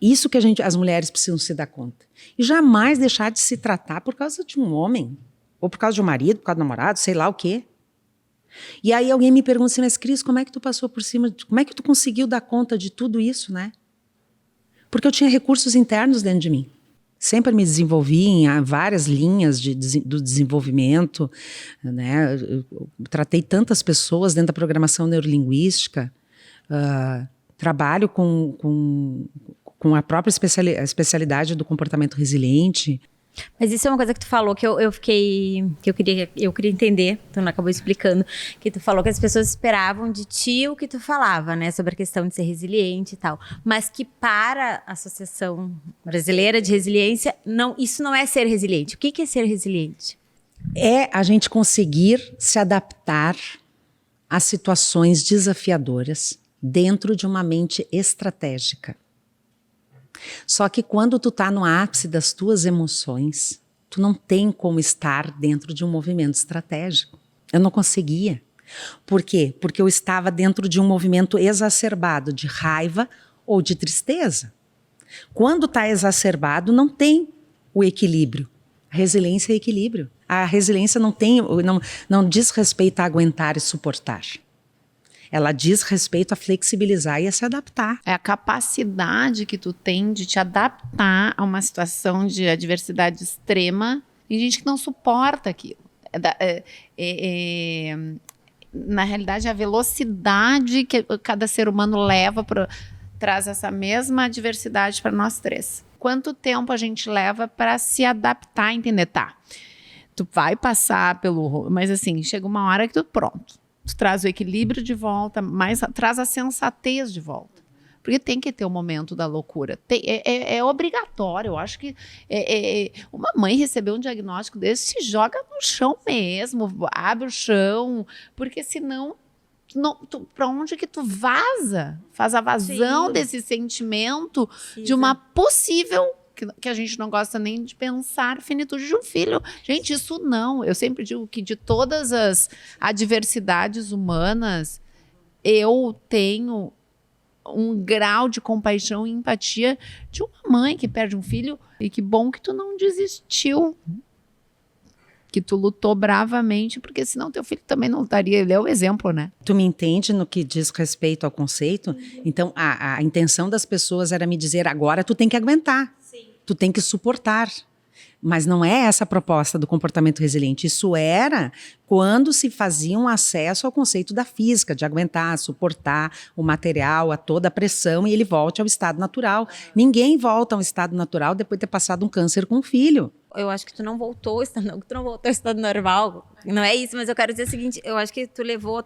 isso que as mulheres precisam se dar conta. E jamais deixar de se tratar por causa de um homem, ou por causa de um marido, por causa do namorado, sei lá o quê. E aí alguém me pergunta assim, mas Cris, como é que tu passou por cima, como é que tu conseguiu dar conta de tudo isso, né? Porque eu tinha recursos internos dentro de mim. Sempre me desenvolvi em várias linhas do desenvolvimento, né? Eu tratei tantas pessoas dentro da programação neurolinguística, trabalho com a própria especialidade do comportamento resiliente. Mas isso é uma coisa que tu falou que eu queria entender, tu não acabou explicando, que tu falou que as pessoas esperavam de ti o que tu falava, né, sobre a questão de ser resiliente e tal, mas que para a Associação Brasileira de Resiliência, isso não é ser resiliente. O que é ser resiliente? É a gente conseguir se adaptar a situações desafiadoras dentro de uma mente estratégica. Só que quando tu tá no ápice das tuas emoções, tu não tem como estar dentro de um movimento estratégico. Eu não conseguia. Por quê? Porque eu estava dentro de um movimento exacerbado de raiva ou de tristeza. Quando está exacerbado, não tem o equilíbrio. A resiliência é equilíbrio. A resiliência não diz respeito a aguentar e suportar. Ela diz respeito a flexibilizar e a se adaptar. É a capacidade que tu tem de te adaptar a uma situação de adversidade extrema. Tem gente que não suporta aquilo. Na realidade, a velocidade que cada ser humano leva traz essa mesma adversidade para nós três. Quanto tempo a gente leva para se adaptar, entender? Tá, tu vai passar pelo... Mas assim, chega uma hora que tu pronto. Tu traz o equilíbrio de volta, mas traz a sensatez de volta. Porque tem que ter o momento da loucura. É obrigatório. Eu acho que uma mãe receber um diagnóstico desse, se joga no chão mesmo, abre o chão, porque senão, para onde que tu vaza? Faz a vazão Sim. desse sentimento de uma possível, que a gente não gosta nem de pensar, finitude de um filho. Gente, isso não. Eu sempre digo que de todas as adversidades humanas, eu tenho um grau de compaixão e empatia de uma mãe que perde um filho, e que bom que tu não desistiu, que tu lutou bravamente, porque senão teu filho também não estaria. Ele é o exemplo, né? Tu me entende no que diz respeito ao conceito? Então, a intenção das pessoas era me dizer, agora tu tem que aguentar, tu tem que suportar. Mas não é essa a proposta do comportamento resiliente. Isso era quando se fazia um acesso ao conceito da física, de aguentar, suportar o material, a toda a pressão, e ele volte ao estado natural. Ninguém volta ao estado natural depois de ter passado um câncer com um filho. Eu acho que tu não voltou ao estado normal. Não é isso, mas eu quero dizer o seguinte, eu acho que tu levou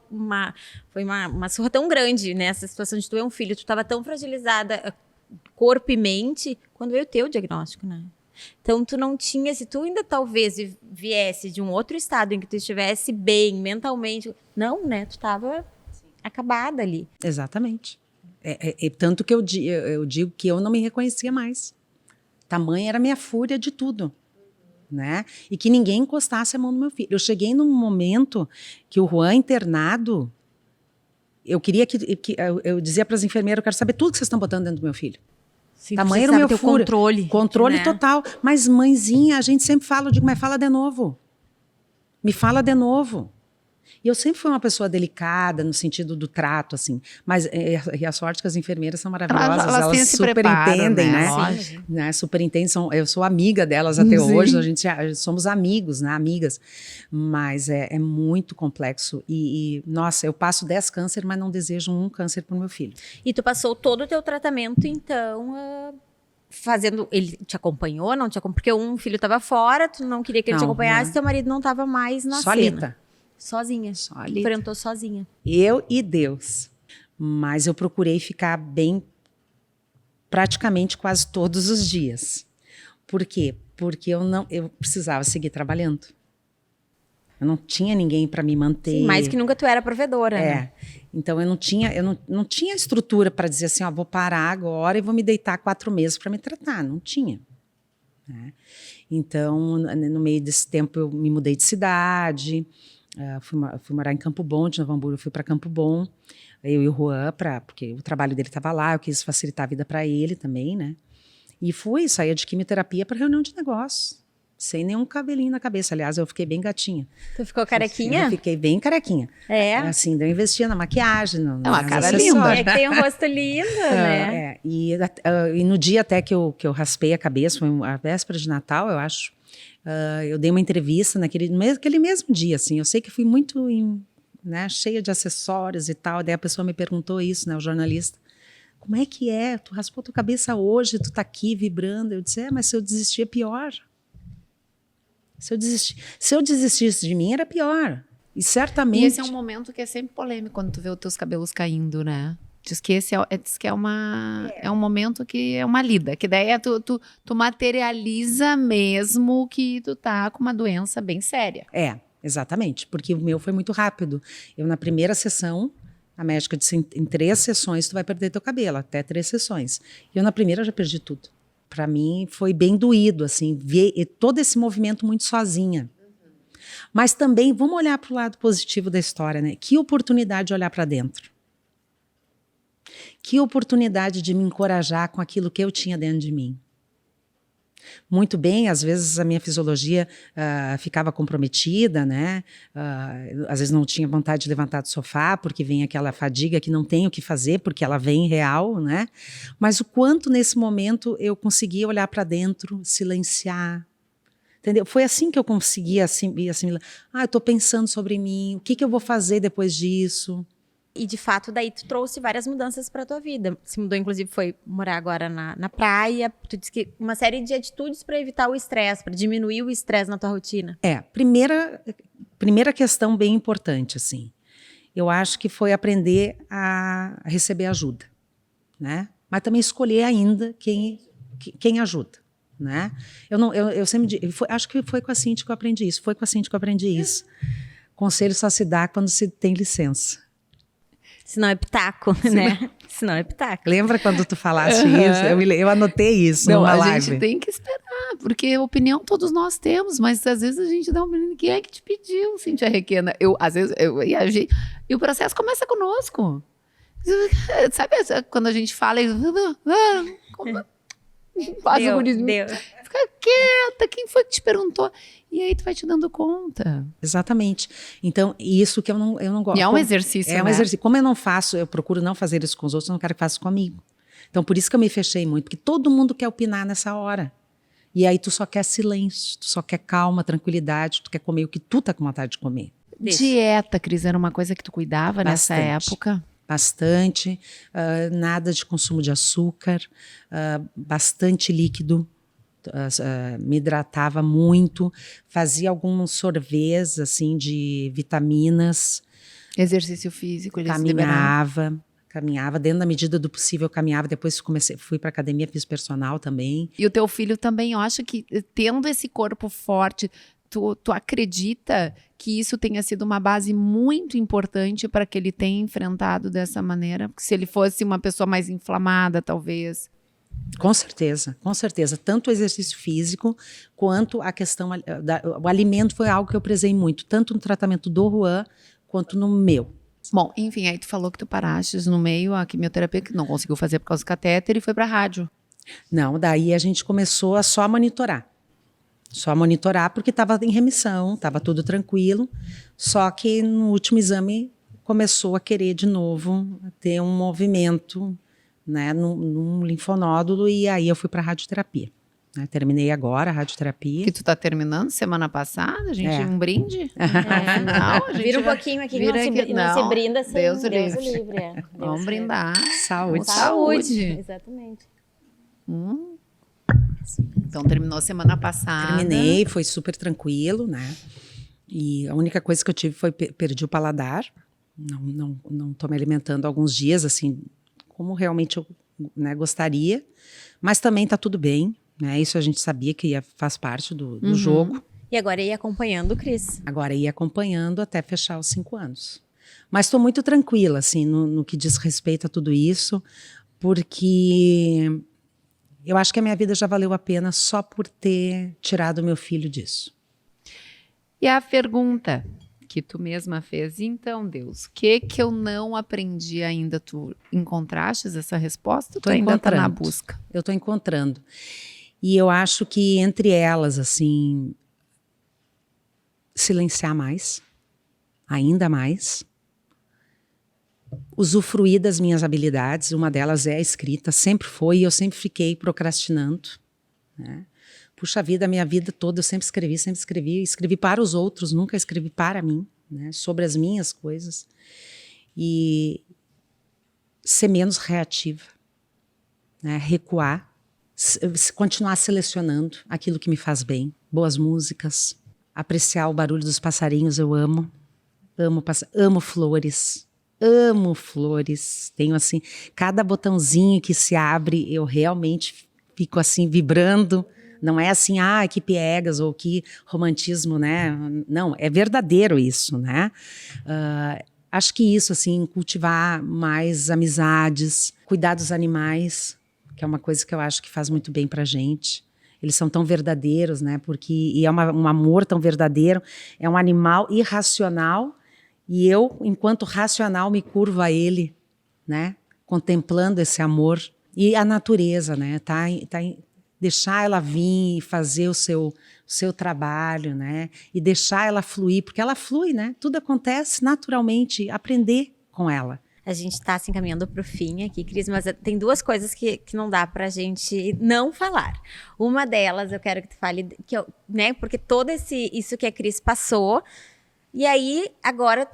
foi uma surra tão grande nessa situação de tu ter um filho, tu estava tão fragilizada corpo e mente, quando veio o teu diagnóstico, né? Então, tu não tinha, se tu ainda talvez viesse de um outro estado em que tu estivesse bem mentalmente, não, né? Tu estava acabada ali. Exatamente. Tanto que eu digo que eu não me reconhecia mais. Tamanha era a minha fúria de tudo, né? E que ninguém encostasse a mão no meu filho. Eu cheguei num momento que o Juan internado, eu queria eu dizia para as enfermeiras, eu quero saber tudo que vocês estão botando dentro do meu filho. Sim, Tamanho era o meu teu fúria. Controle né? total. Mas, mãezinha, a gente sempre fala, eu digo, mas fala de novo. Me fala de novo. E eu sempre fui uma pessoa delicada no sentido do trato, assim. Mas e a sorte que as enfermeiras são maravilhosas, elas super entendem, né? Né? Super entendem. Eu sou amiga delas até hoje, a gente somos amigos, né? Amigas. Mas é muito complexo. Nossa, eu passo 10 cânceres, mas não desejo um câncer para o meu filho. E tu passou todo o teu tratamento, então, fazendo... Ele te acompanhou, não te acompanhou? Porque um filho estava fora, tu não queria que ele te acompanhasse, teu marido não estava mais na cena. Sozinha. Enfrentou sozinha. Eu e Deus. Mas eu procurei ficar bem praticamente quase todos os dias. Por quê? Porque eu precisava seguir trabalhando. Eu não tinha ninguém para me manter. Sim, mais que nunca tu era provedora, né? Então eu não tinha estrutura para dizer assim, ó, vou parar agora e vou me deitar 4 meses para me tratar. Não tinha. Né? Então, no meio desse tempo, eu me mudei de cidade. Fui morar em Campo Bom, de Novo Hamburgo, eu fui para Campo Bom, eu e o Juan, porque o trabalho dele estava lá, eu quis facilitar a vida para ele também, né? E saía de quimioterapia para reunião de negócios, sem nenhum cabelinho na cabeça. Aliás, eu fiquei bem gatinha. Tu ficou carequinha? Eu fiquei bem carequinha. Assim, eu investia na maquiagem, uma cara linda. É que tem um rosto lindo, né? E no dia até que eu raspei a cabeça, foi a véspera de Natal, eu acho. Eu dei uma entrevista naquele mesmo dia, assim, eu sei que fui muito cheia de acessórios e tal, daí a pessoa me perguntou isso, né, o jornalista, como é que é, tu raspou tua cabeça hoje, tu tá aqui vibrando, eu disse, mas se eu desistir é pior, se eu desistisse de mim era pior, e certamente... E esse é um momento que é sempre polêmico, quando tu vê os teus cabelos caindo, né? Diz que esse é um momento que é uma lida, que daí tu materializa mesmo que tu tá com uma doença bem séria. Exatamente, porque o meu foi muito rápido. Eu, na primeira sessão, a médica disse, em 3 sessões tu vai perder teu cabelo, até 3 sessões. E eu, na primeira, já perdi tudo. Para mim, foi bem doído, assim, ver todo esse movimento muito sozinha. Mas também, vamos olhar para o lado positivo da história, né? Que oportunidade de olhar para dentro. Que oportunidade de me encorajar com aquilo que eu tinha dentro de mim. Muito bem, às vezes a minha fisiologia ficava comprometida, né? Às vezes não tinha vontade de levantar do sofá, porque vem aquela fadiga que não tem o que fazer, porque ela vem real, né? Mas o quanto nesse momento eu conseguia olhar para dentro, silenciar. Entendeu? Foi assim que eu consegui assimilar. Eu estou pensando sobre mim, o que eu vou fazer depois disso? E de fato, daí tu trouxe várias mudanças para tua vida. Se mudou, inclusive, foi morar agora na praia. Tu disse que uma série de atitudes para evitar o estresse, para diminuir o estresse na tua rotina. Primeira questão bem importante, assim. Eu acho que foi aprender a receber ajuda, né? Mas também escolher ainda quem ajuda, né? Eu sempre digo, acho que foi com a Cintia que eu aprendi isso. Foi com a Cintia que eu aprendi isso. Conselho só se dá quando se tem licença. Senão é pitaco, né? Senão é pitaco. Lembra quando tu falaste isso? Eu anotei isso numa live. A gente tem que esperar, porque opinião todos nós temos, mas às vezes a gente dá uma opinião. Quem é que te pediu, Cintia Requena? E o processo começa conosco. Sabe quando a gente fala e... Faz o gurismo. Fica quieta, quem foi que te perguntou? E aí tu vai te dando conta. Exatamente. Então, isso que eu não gosto. E é um exercício, né? É um exercício. Como eu não faço, eu procuro não fazer isso com os outros, eu não quero que faça comigo. Então, por isso que eu me fechei muito, porque todo mundo quer opinar nessa hora. E aí tu só quer silêncio, tu só quer calma, tranquilidade, tu quer comer o que tu tá com vontade de comer. Dieta, Cris, era uma coisa que tu cuidava nessa época? Bastante, nada de consumo de açúcar, bastante líquido, me hidratava muito, fazia alguns sorvês assim de vitaminas. Exercício físico, caminhava dentro da medida do possível, caminhava, depois fui para academia, fiz personal também. E o teu filho também, eu acho que tendo esse corpo forte, tu acredita que isso tenha sido uma base muito importante para que ele tenha enfrentado dessa maneira? Porque se ele fosse uma pessoa mais inflamada, talvez. Com certeza. Tanto o exercício físico quanto a questão... o alimento foi algo que eu prezei muito, tanto no tratamento do Juan quanto no meu. Bom, enfim, aí tu falou que tu paraste no meio a quimioterapia, que não conseguiu fazer por causa do catéter e foi para rádio. Não, daí a gente começou a só monitorar. Porque estava em remissão, estava tudo tranquilo. Só que no último exame começou a querer de novo ter um movimento, né, num linfonódulo, e aí eu fui para a radioterapia. Né? Terminei agora a radioterapia. Que tu tá terminando semana passada, a gente um brinde. Não, vira um pouquinho aqui, não se brinda sem Deus livre. Vamos brindar. Saúde. Exatamente. Então terminou semana passada. Terminei, foi super tranquilo, né? E a única coisa que eu tive foi perdi o paladar. Não tô me alimentando há alguns dias, assim, como realmente eu, né, gostaria. Mas também tá tudo bem, né? Isso a gente sabia que faz parte do jogo. E agora ia acompanhando o Cris. Agora ia acompanhando até fechar os 5 anos. Mas estou muito tranquila, assim, no que diz respeito a tudo isso, porque eu acho que a minha vida já valeu a pena só por ter tirado meu filho disso. E a pergunta que tu mesma fez, então, Deus, o que eu não aprendi ainda? Tu encontraste essa resposta? Tu ainda tá na busca? Eu estou encontrando. E eu acho que entre elas, assim, silenciar mais, ainda mais, usufruir das minhas habilidades, uma delas é a escrita, sempre foi, e eu sempre fiquei procrastinando, né? Puxa vida, a minha vida toda eu sempre escrevi para os outros, nunca escrevi para mim, né? Sobre as minhas coisas, e ser menos reativa, né? Recuar, continuar selecionando aquilo que me faz bem, boas músicas, apreciar o barulho dos passarinhos, eu amo flores. Amo flores, tenho assim, cada botãozinho que se abre, eu realmente fico assim, vibrando, não é assim, que piegas ou que romantismo, né, não, é verdadeiro isso, né, acho que isso, assim, cultivar mais amizades, cuidar dos animais, que é uma coisa que eu acho que faz muito bem pra gente. eles são tão verdadeiros, né? E é um amor tão verdadeiro, é um animal irracional, e eu, enquanto racional, me curvo a ele, né? Contemplando esse amor. E a natureza, né? Deixar ela vir e fazer o seu trabalho, né? E deixar ela fluir, porque ela flui, né? Tudo acontece naturalmente, aprender com ela. A gente está se encaminhando para o fim aqui, Cris, mas tem duas coisas que não dá para a gente não falar. Uma delas, eu quero que tu fale, né? Porque todo isso que a Cris passou, e aí agora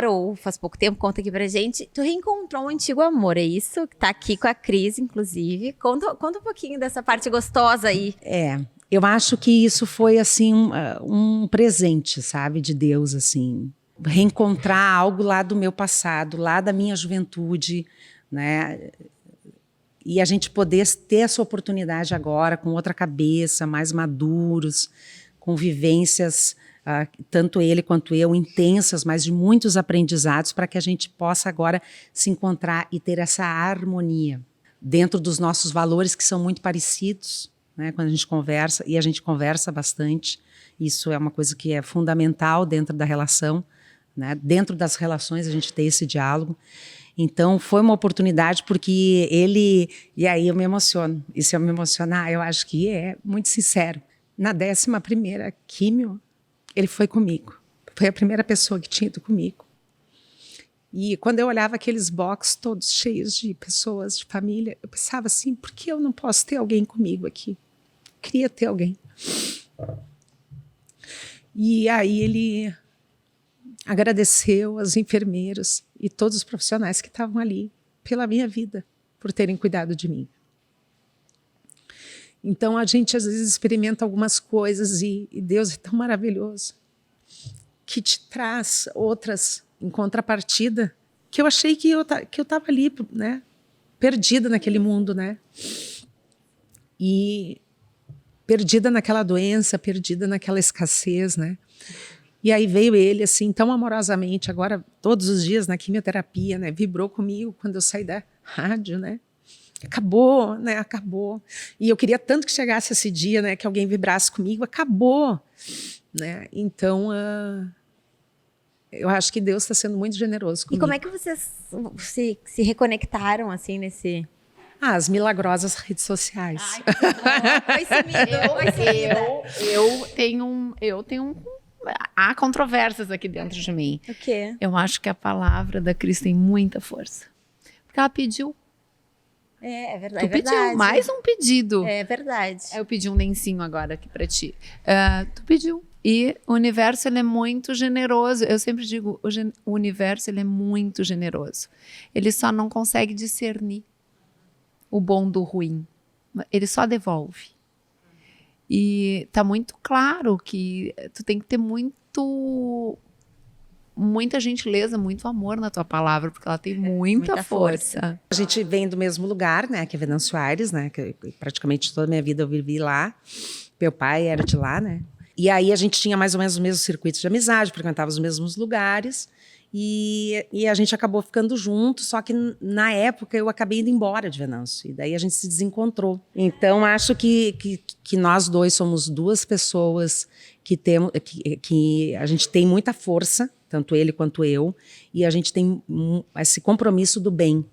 ou faz pouco tempo, conta aqui pra gente, tu reencontrou um antigo amor, é isso? Que tá aqui com a Cris, inclusive. Conta um pouquinho dessa parte gostosa aí. Eu acho que isso foi assim um presente, sabe, de Deus, assim. Reencontrar algo lá do meu passado, lá da minha juventude, né? E a gente poder ter essa oportunidade agora com outra cabeça, mais maduros, com vivências, tanto ele quanto eu, intensas, mas de muitos aprendizados, para que a gente possa agora se encontrar e ter essa harmonia dentro dos nossos valores, que são muito parecidos, né? Quando a gente conversa, e a gente conversa bastante, isso é uma coisa que é fundamental dentro da relação, né? Dentro das relações a gente tem esse diálogo. Então foi uma oportunidade, porque ele, e aí eu me emociono, e se eu me emocionar eu acho que é muito sincero, na 11ª químio ele foi comigo, foi a primeira pessoa que tinha ido comigo, e quando eu olhava aqueles boxes todos cheios de pessoas, de família, eu pensava assim, por que eu não posso ter alguém comigo aqui? Eu queria ter alguém. E aí ele agradeceu aos enfermeiros e todos os profissionais que estavam ali pela minha vida, por terem cuidado de mim. Então a gente às vezes experimenta algumas coisas e Deus é tão maravilhoso que te traz outras em contrapartida, que eu achei que eu estava ali, né, perdida naquele mundo, né, e perdida naquela doença, perdida naquela escassez, né. E aí veio ele, assim, tão amorosamente, agora, todos os dias na quimioterapia, né? Vibrou comigo quando eu saí da rádio, né? Acabou, né? Acabou. E eu queria tanto que chegasse esse dia, né? Que alguém vibrasse comigo. Acabou, né? Então, eu acho que Deus está sendo muito generoso comigo. E como é que vocês se reconectaram, assim, nesse... As milagrosas redes sociais. Ai, que bom. Foi sumida. Eu tenho há controvérsias aqui dentro de mim. O quê? Eu acho que a palavra da Cris tem muita força. Porque ela pediu. É verdade. Tu pediu mais um pedido. É verdade. Eu pedi um lencinho agora aqui pra ti. Tu pediu. E o universo, ele é muito generoso. Eu sempre digo, o universo, ele é muito generoso. Ele só não consegue discernir o bom do ruim. Ele só devolve. E tá muito claro que tu tem que ter muita gentileza, muito amor na tua palavra, porque ela tem muita força. A gente vem do mesmo lugar, né, que é Venâncio Aires, né, que praticamente toda a minha vida eu vivi lá. Meu pai era de lá, né. E aí a gente tinha mais ou menos os mesmos circuitos de amizade, frequentava os mesmos lugares. E a gente acabou ficando junto, só que na época eu acabei indo embora de Venâncio, e daí a gente se desencontrou. Então acho que nós dois somos duas pessoas que a gente tem muita força, tanto ele quanto eu, e a gente tem esse compromisso do bem,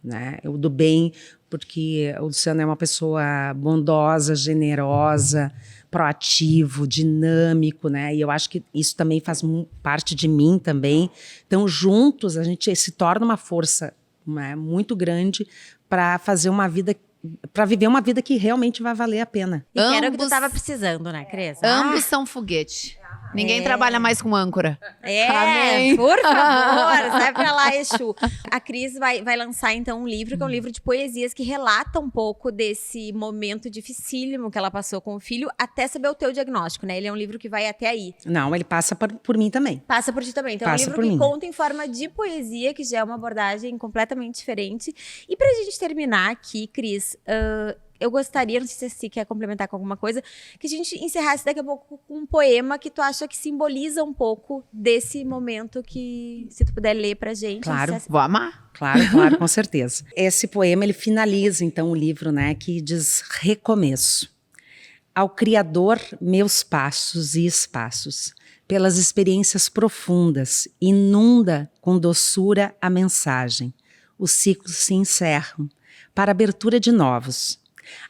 né? O do bem, porque o Luciano é uma pessoa bondosa, generosa, proativo, dinâmico, né? E eu acho que isso também faz parte de mim também. Então, juntos, a gente se torna uma força, né, muito grande para fazer uma vida, para viver uma vida que realmente vai valer a pena. E que era o que tu estava precisando, né, Cris? Ambos são foguete. Ninguém trabalha mais com âncora. Amém. Por favor, sai pra lá, Exu. A Cris vai lançar, então, um livro, que é um livro de poesias que relata um pouco desse momento dificílimo que ela passou com o filho, até saber o teu diagnóstico, né? Ele é um livro que vai até aí. Não, ele passa por mim também. Passa por ti também. Então, passa é um livro que conta em forma de poesia, que já é uma abordagem completamente diferente. E pra gente terminar aqui, Cris, eu gostaria, não sei se você quer complementar com alguma coisa, que a gente encerrasse daqui a pouco com um poema que tu acha que simboliza um pouco desse momento, que, se tu puder ler pra gente. Claro, vou amar. Claro, com certeza. Esse poema, ele finaliza, então, o livro, né, que diz recomeço. Ao Criador, meus passos e espaços, pelas experiências profundas, inunda com doçura a mensagem. Os ciclos se encerram, para a abertura de novos.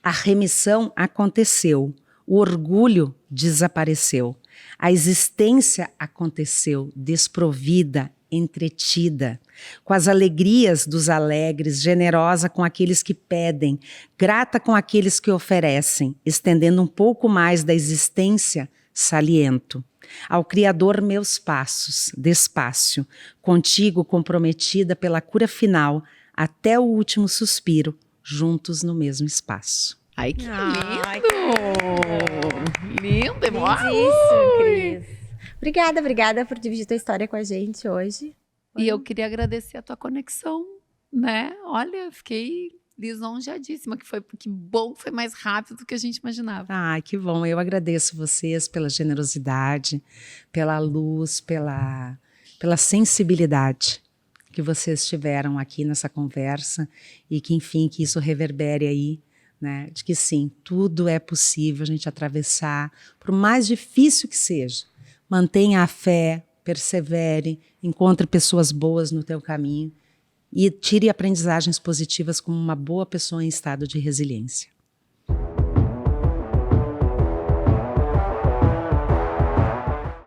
A remissão aconteceu, o orgulho desapareceu. A existência aconteceu desprovida, entretida, com as alegrias dos alegres, generosa com aqueles que pedem, grata com aqueles que oferecem, estendendo um pouco mais da existência, saliento. Ao Criador meus passos, despacio, contigo comprometida pela cura final, até o último suspiro, juntos no mesmo espaço. Ai, que Ai, lindo! Lindo, Lindíssimo, Cris. Obrigada por dividir tua história com a gente hoje. E eu queria agradecer a tua conexão, né? Olha, fiquei lisonjeadíssima, que bom, foi mais rápido do que a gente imaginava. Ai, que bom. Eu agradeço vocês pela generosidade, pela luz, pela sensibilidade que vocês tiveram aqui nessa conversa e que, enfim, que isso reverbere aí, né? De que sim, tudo é possível a gente atravessar, por mais difícil que seja. Mantenha a fé, persevere, encontre pessoas boas no teu caminho e tire aprendizagens positivas como uma boa pessoa em estado de resiliência.